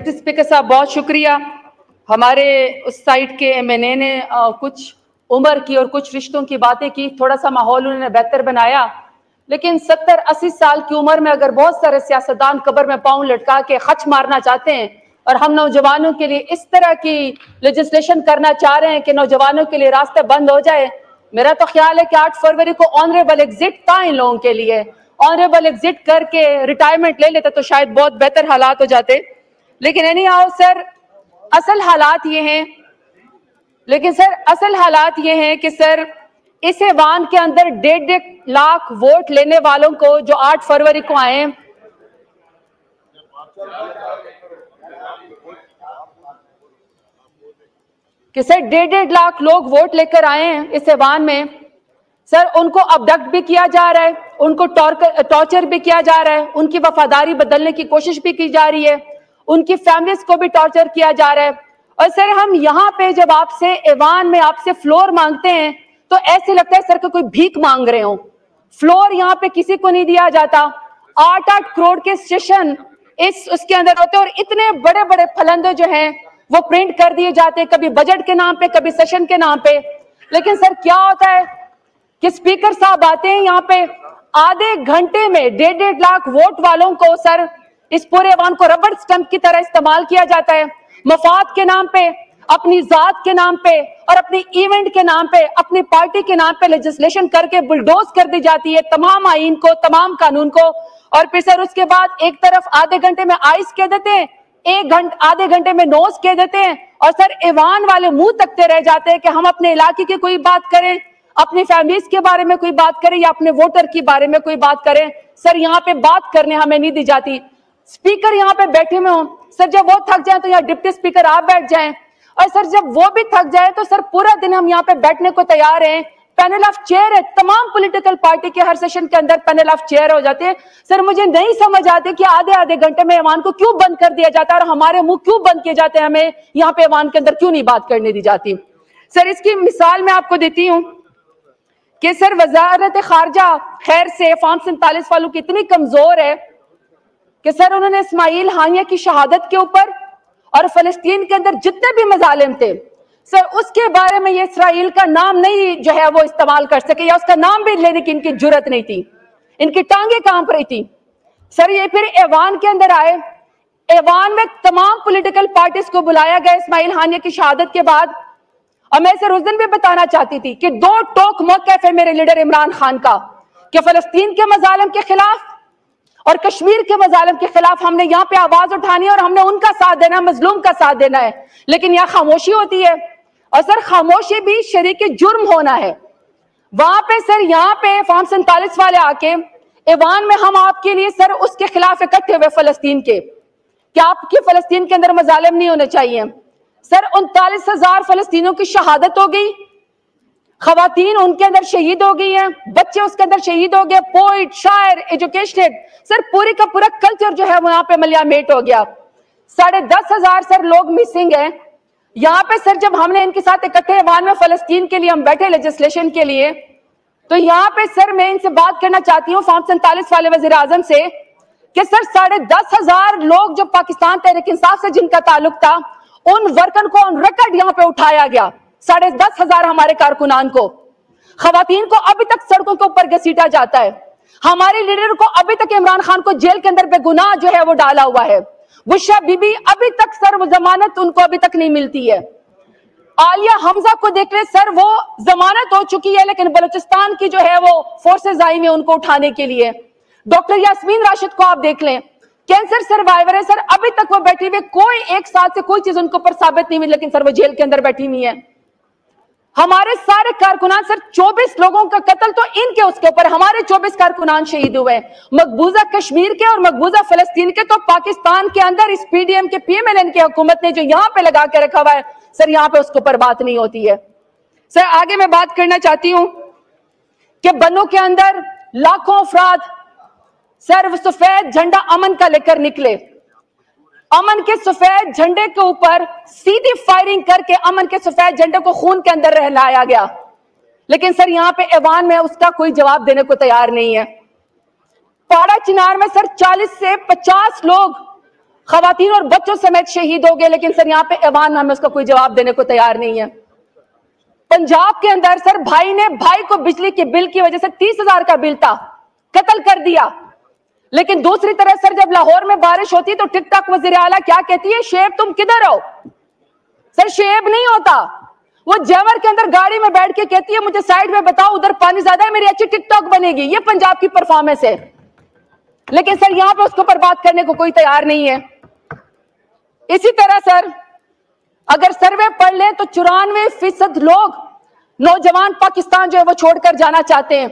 Speaker साहब बहुत शुक्रिया। हमारे उस साइड के MNA ने कुछ उम्र की और कुछ रिश्तों की बातें की, थोड़ा सा माहौल उन्होंने बेहतर बनाया। लेकिन 70-80 साल की उम्र में अगर बहुत सारे सियासतदान कब्र में पांव लटका के खच मारना चाहते हैं और हम नौजवानों के लिए इस तरह की लेजिस्लेशन करना चाह रहे हैं कि नौजवानों के लिए रास्ते बंद हो जाए, मेरा तो ख्याल है कि 8 फरवरी को ऑनरेबल एग्जिट था इन लोगों के लिए। ऑनरेबल एग्जिट करके रिटायरमेंट ले लेते तो शायद बहुत बेहतर हालात हो जाते। लेकिन एनी हाउ सर, असल हालात ये हैं कि सर इस ऐवान के अंदर 1.5 लाख वोट लेने वालों को जो 8 फरवरी को आए, कि सर 1.5 लाख लोग वोट लेकर आए हैं इस ऐवान में, सर उनको अबडक्ट भी किया जा रहा है, उनको टॉर्चर भी किया जा रहा है, उनकी वफादारी बदलने की कोशिश भी की जा रही है, उनकी फैमिलीज को भी टॉर्चर किया जा रहा है। और सर हम यहाँ पे जब आपसे ऐवान में आपसे फ्लोर मांगते हैं तो ऐसे लगता है सर कि कोई भीख मांग रहे हो। फ्लोर यहाँ पे किसी को नहीं दिया जाता। 8-8 करोड़ के सेशन उसके अंदर होते हैं और इतने बड़े बड़े फलंदे जो हैं वो प्रिंट कर दिए जाते हैं, कभी बजट के नाम पे, कभी सेशन के नाम पे। लेकिन सर क्या होता है कि स्पीकर साहब आते हैं यहाँ पे, आधे घंटे में 1.5 लाख वोट वालों को सर इस पूरे ऐवान को रबड़ स्टंप की तरह इस्तेमाल किया जाता है। मफाद के नाम पे, अपनी जात के नाम पे और अपनी इवेंट के नाम पे, अपनी पार्टी के नाम पे लेजिस्लेशन करके बुलडोज कर दी जाती है तमाम आइन को, तमाम कानून को। और फिर सर उसके बाद एक तरफ आधे घंटे में आइस कह देते हैं, आधे घंटे में नोज कह देते हैं और सर ऐवान वाले मुंह तकते रह जाते हैं कि हम अपने इलाके की कोई बात करें, अपनी फैमिलीज के बारे में कोई बात करें या अपने वोटर के बारे में कोई बात करें। सर यहाँ पे बात करने हमें नहीं दी जाती। स्पीकर यहाँ पे बैठे हुए हों, सर जब वो थक जाए तो यहाँ डिप्टी स्पीकर आप बैठ जाएं, और सर जब वो भी थक जाए तो सर पूरा दिन हम यहाँ पे बैठने को तैयार हैं। पैनल ऑफ चेयर है, तमाम पॉलिटिकल पार्टी के हर सेशन के अंदर पैनल ऑफ चेयर हो जाते हैं। सर मुझे नहीं समझ आते कि आधे आधे घंटे में ऐवान को क्यों बंद कर दिया जाता है और हमारे मुंह क्यों बंद किए जाते हैं, हमें यहाँ पे ऐवान के अंदर क्यों नहीं बात करने दी जाती। सर इसकी मिसाल मैं आपको देती हूँ कि सर वजारत खारजा खैर से फॉर्म 47 वालों की इतनी कमजोर है कि सर उन्होंने इस्माइल हानिया की शहादत के ऊपर और फलस्तीन के अंदर जितने भी मजालिम थे सर उसके बारे में ये इसराइल का नाम नहीं जो है वो इस्तेमाल कर सके, या उसका नाम भी लेने की इनकी जुर्रत नहीं थी, इनकी टांगे कांप रही थी। सर ये फिर ऐवान के अंदर आए, ऐवान में तमाम पॉलिटिकल पार्टीज को बुलाया गया इस्माइल हानिया की शहादत के बाद। और मैं सर उस दिन भी बताना चाहती थी कि 2 टोक मौक़िफ़ है मेरे लीडर इमरान खान का कि फलस्तीन के मजालिम के खिलाफ और कश्मीर के मजालिम के खिलाफ हमने यहाँ पे आवाज उठानी है और हमने उनका साथ देना है, मजलूम का साथ देना है। लेकिन यहाँ खामोशी होती है और सर खामोशी भी शरीक जुर्म होना है। वहां पे सर यहाँ पे फॉर्म 47 वाले आके ऐवान में हम आपके लिए सर उसके खिलाफ इकट्ठे हुए फलस्तीन के, क्या आपकी फलस्तीन के अंदर मजालिम नहीं होने चाहिए। सर 39,000 फलस्तीनों की शहादत हो गई, खवातीन उनके अंदर शहीद हो गई हैं, बच्चे उसके अंदर शहीद हो गए, पोइट, शायर, एजुकेशनेट, सर पूरी का पूरा कल्चर जो है वहां पे मलियामेट हो गया। 10,500 सर लोग मिसिंग हैं। यहाँ पे सर जब हमने इनके साथ इकट्ठे ऐवान में फलस्तीन के लिए हम बैठे लेजिस्लेशन के लिए, तो यहाँ पे सर मैं इनसे बात करना चाहती हूँ फॉर्म 47 वाले वजीर आजम से कि सर 10,500 लोग जो पाकिस्तान तहरीक इंसाफ से जिनका ताल्लुक था उन वर्कर को ऑन रिकॉर्ड यहाँ पे उठाया गया। 10,500 हमारे कारकुनान को, खवातीन को अभी तक सड़कों के ऊपर घसीटा जाता है, हमारे लीडर को अभी तक इमरान खान को जेल के अंदर बेगुनाह जो है वो डाला हुआ है। बुशरा बीबी अभी तक सर वो जमानत उनको अभी तक नहीं मिलती है। आलिया हमजा को देख ले सर, वो जमानत हो चुकी है लेकिन बलूचिस्तान की जो है वो फोर्सेज आई हुई उनको उठाने के लिए। डॉक्टर यास्मीन राशिद को आप देख लें, कैंसर सर्वाइवर है सर, अभी तक वो बैठी हुई, कोई 1 साल से कोई चीज उनको पर साबित नहीं हुई, लेकिन सर वो जेल के अंदर बैठी हुई है। हमारे सारे कारकुनान सर 24 लोगों का कत्ल तो इनके उसके ऊपर, हमारे 24 कारकुनान शहीद हुए। मकबूजा कश्मीर के और मकबूजा फलस्तीन के तो पाकिस्तान के अंदर इस PDM के PMLN की हुकूमत ने जो यहाँ पे लगा के रखा हुआ है सर, यहाँ पे उसके ऊपर बात नहीं होती है। सर आगे मैं बात करना चाहती हूँ कि बन्नों के अंदर लाखों अफराद सर वो सफेद झंडा अमन का लेकर निकले, अमन के सफेद झंडे के ऊपर सीधी फायरिंग करके अमन के सफेद झंडे को खून के अंदर रहलाया गया। लेकिन सर यहाँ पे ऐवान में उसका कोई जवाब देने को तैयार नहीं है। पाड़ा चिनार में सर 40 से 50 लोग खवातीन और बच्चों समेत शहीद हो गए, लेकिन सर यहाँ पे ऐवान हमें उसका कोई जवाब देने को तैयार नहीं है। पंजाब के अंदर सर भाई ने भाई को बिजली के बिल की वजह से 30,000 का बिल था, कत्ल कर दिया। लेकिन दूसरी तरफ सर जब लाहौर में बारिश होती तो टिकटॉक वजीर आला क्या कहती है, शेब तुम किधर हो? सर शेब नहीं होता, वो जेवर के अंदर गाड़ी में बैठ के कहती है मुझे साइड में बताओ उधर पानी ज्यादा है, मेरी अच्छी टिकटॉक बनेगी। ये पंजाब की परफॉर्मेंस है, लेकिन सर यहां पे उसको पर बात करने को कोई तैयार नहीं है। इसी तरह सर अगर सर्वे पढ़ ले तो 94% लोग नौजवान पाकिस्तान जो है वो छोड़कर जाना चाहते हैं।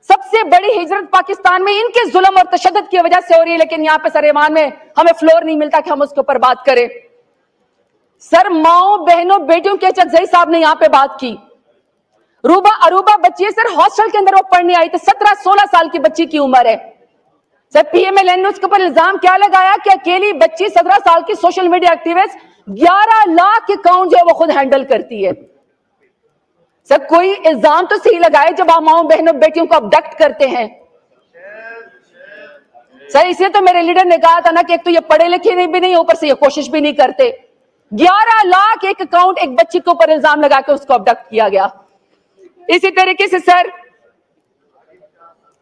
सबसे बड़ी हिजरत पाकिस्तान में इनके जुल्म और तशद्दुद की वजह से हो रही है, लेकिन यहां पे सर ईमान में हमें फ्लोर नहीं मिलता कि हम उसके ऊपर बात करें। सर माओ बहनों बेटियों के चकजई साहब ने यहां पे बात की। रूबा अरूबा बच्ची है सर, हॉस्टल के अंदर वो पढ़ने आई थी, 17-16 साल की बच्ची की उम्र है। सर पीएमएलएन ने उसके ऊपर इल्जाम क्या लगाया कि अकेली बच्ची 17 साल की social media activist 11 lakh account जो है वो खुद हैंडल करती है। सर कोई इल्जाम तो सही लगाए जब आप माओ बहनों बेटियों को अबडक्ट करते हैं। सर इसलिए तो मेरे लीडर ने कहा था ना कि एक तो ये पढ़े लिखे भी नहीं, ऊपर से ये कोशिश भी नहीं करते। 11 लाख एक अकाउंट एक बच्ची के ऊपर इल्जाम लगा के उसको अबडक्ट किया गया। इसी तरीके से सर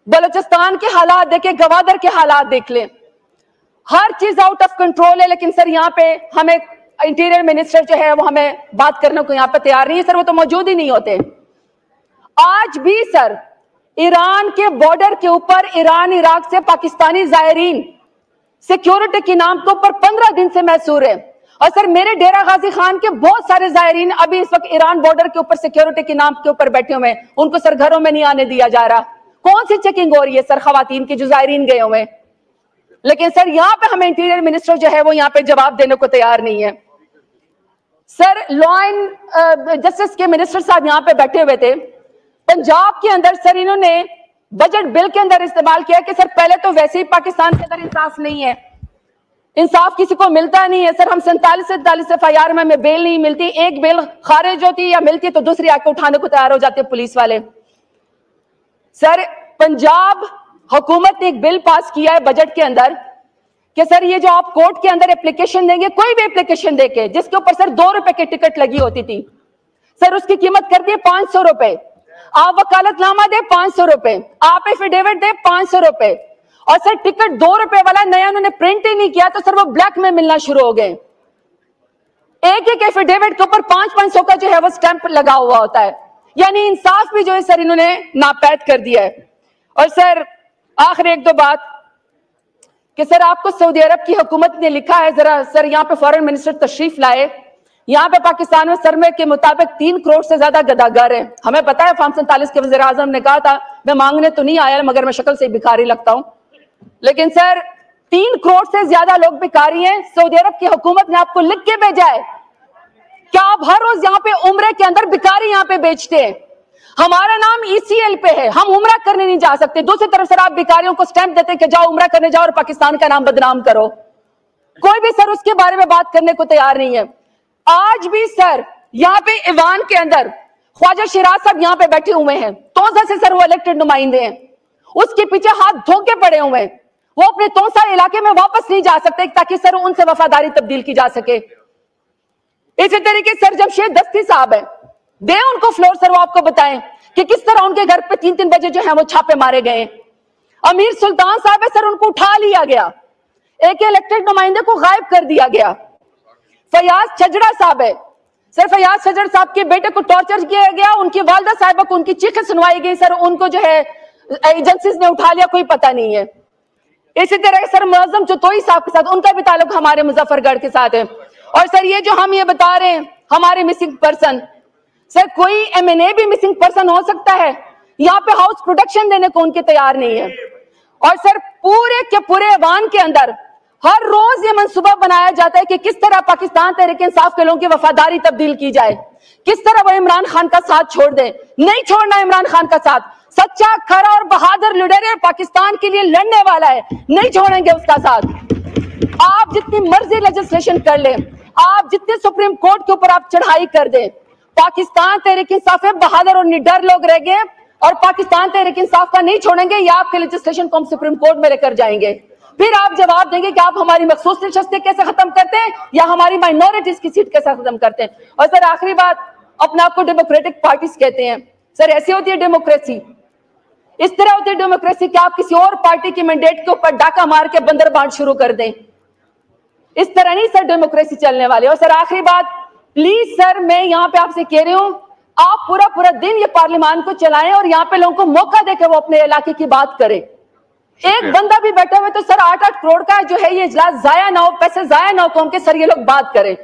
बलूचिस्तान के हालात देखें, गवादर के हालात देख लें, हर चीज आउट ऑफ कंट्रोल है। लेकिन सर यहाँ पे हमें इंटीरियर मिनिस्टर जो है वो हमें बात करने को यहाँ पे तैयार नहीं है। सर वो तो मौजूद ही नहीं होते। आज भी सर ईरान के बॉर्डर के ऊपर ईरान इराक से पाकिस्तानी जायरीन सिक्योरिटी के नाम के ऊपर 15 दिन से महसूर है। और सर मेरे डेरा गाजी खान के बहुत सारे जायरीन अभी इस वक्त ईरान बॉर्डर के ऊपर सिक्योरिटी के नाम के ऊपर बैठे हुए हैं, उनको सर घरों में नहीं आने दिया जा रहा। कौन सी चेकिंग हो रही है सर खवातीन की जो जायरीन गए हुए? लेकिन सर यहाँ पे हमें इंटीरियर मिनिस्टर जो है वो यहाँ पे जवाब देने को तैयार नहीं है। सर लॉ एंड जस्टिस के मिनिस्टर साहब यहाँ पे बैठे हुए थे। पंजाब के अंदर सर इन्होंने बजट बिल के अंदर इस्तेमाल किया कि सर पहले तो वैसे ही पाकिस्तान के अंदर इंसाफ नहीं है, इंसाफ किसी को मिलता नहीं है। सर हम 47 एफआईआर में हमें बेल नहीं मिलती, एक बेल खारिज होती या मिलती तो दूसरी आके उठाने को तैयार हो जाते पुलिस वाले। सर पंजाब हुकूमत ने एक बिल पास किया है बजट के अंदर कि सर ये जो आप कोर्ट के अंदर एप्लीकेशन देंगे, कोई भी एप्लीकेशन देके जिसके ऊपर सर 2 रुपए की टिकट लगी होती थी, सर उसकी कीमत कर दी 500 रुपए। आप वकालतनामा दे 500 रुपए, आप एफिडेविट दे 500 रुपए। और सर टिकट 2 रुपए वाला नया उन्होंने प्रिंट ही नहीं किया तो सर वो ब्लैक में मिलना शुरू हो गए। एक एक एफिडेविट के ऊपर 500 का जो है वो स्टैंप लगा हुआ होता है। यानी इंसाफ भी जो है सर इन्होंने नापैद कर दिया है। और सर आखिर एक दो बात कि सर आपको सऊदी अरब की हुकूमत ने लिखा है, जरा सर यहाँ पे फॉरेन मिनिस्टर तशरीफ लाए। यहाँ पे पाकिस्तान में सर्वे के मुताबिक 3 करोड़ से ज्यादा गदागर है। हमें पता है फार्म 47 के वज़ीर आज़म ने कहा था मैं मांगने तो नहीं आया मगर मैं शक्ल से भिखारी लगता हूं। लेकिन सर 3 करोड़ से ज्यादा लोग भिखारी हैं। सऊदी अरब की हुकूमत ने आपको लिख के भेजा है क्या आप हर रोज यहाँ पे उम्रे के अंदर भिखारी यहाँ पे बेचते हैं। हमारा नाम ECL पे है, हम उम्रा करने नहीं जा सकते। दूसरी तरफ सर आप भिखारियों को स्टैंप देते कि जाओ उम्रा करने जाओ और पाकिस्तान का नाम बदनाम करो। कोई भी सर उसके बारे में बात करने को तैयार नहीं है। आज भी सर यहाँ पे ईवान के अंदर ख्वाजा शिराज साहब यहाँ पे बैठे हुए हैं, तोसा से सर वो इलेक्टेड नुमाइंदे हैं, उसके पीछे हाथ धोके पड़े हुए हैं। वो अपने तोसा इलाके में वापस नहीं जा सकते ताकि सर उनसे वफादारी तब्दील की जा सके। इसी तरीके सर जमशेद दस्ती साहब है, दे उनको फ्लोर सर, वो आपको बताएं कि किस तरह उनके घर पे 3-3 बजे जो है वो छापे मारे गए। अमीर सुल्तान साहब है सर, उनको उठा लिया गया, एक इलेक्टेड नुमाइंदे को गायब कर दिया गया। फयाज छजड़ा साहब है सर, फयाज छजड़ साहब के बेटे को टॉर्चर किया गया, उनकी वालदा साहिबा को उनकी चीखें सुनवाई गई सर, उनको जो है एजेंसीज ने उठा लिया, कोई पता नहीं है। इसी तरह सर मुअज्जम चतोई साहब के साथ उनका भी ताल्लुक हमारे मुजफ्फरगढ़ के साथ है। और सर ये जो हम ये बता रहे हैं हमारे मिसिंग पर्सन, सर कोई MNA भी मिसिंग पर्सन हो सकता है, यहाँ पे हाउस प्रोटेक्शन देने को उनके तैयार नहीं है। और सर पूरे के पूरे ऐवान के अंदर हर रोज ये मंसूबा बनाया जाता है कि किस तरह पाकिस्तान तहरीक इंसाफ के लोगों की वफादारी तब्दील की जाए, किस तरह वो इमरान खान का साथ छोड़ दे। नहीं छोड़ना इमरान खान का साथ, सच्चा खरा और बहादुर लीडर है, पाकिस्तान के लिए लड़ने वाला है, नहीं छोड़ेंगे उसका साथ। आप जितनी मर्जी लेजिस्लेशन कर ले, आप जितने सुप्रीम कोर्ट के ऊपर आप चढ़ाई कर दें, पाकिस्तान तहरीक इंसाफ है, बहादुर और निडर लोग रह गए और पाकिस्तान तहरीक इंसाफ का नहीं छोड़ेंगे या आपके लेजिस्लेशन को हम सुप्रीम कोर्ट में लेकर जाएंगे। پھر آپ جواب دیں گے کہ آپ ہماری مخصوص نشستیں کیسے ختم کرتے ہیں یا ہماری مائنورٹیز کی سیٹ کیسے ختم کرتے ہیں. اور سر آخری بات, اپنے آپ کو ڈیموکریٹک پارٹیز کہتے ہیں. سر ایسی ہوتی ہے ڈیموکریسی؟ اس طرح ہوتی ہے ڈیموکریسی کہ آپ کسی اور پارٹی کی مینڈیٹ کے اوپر ڈاکہ مار کے بندر بانٹ شروع کر دیں. اس طرح نہیں سر ڈیموکریسی چلنے والے. اور سر آخری بات, پلیز سر میں یہاں پہ آپ سے کہہ رہی ہوں, آپ پورا دن یہ پارلیمان کو چلائیں اور یہاں پہ لوگوں کو موقع دے کے وہ اپنے علاقے کی بات کرے. ایک بندہ بھی بیٹھے ہوئے تو سر 8-8 کروڑ کا جو ہے یہ اجلاس ضائع نہ ہو, پیسے ضائع نہ ہو, کہ سر یہ لوگ بات کریں.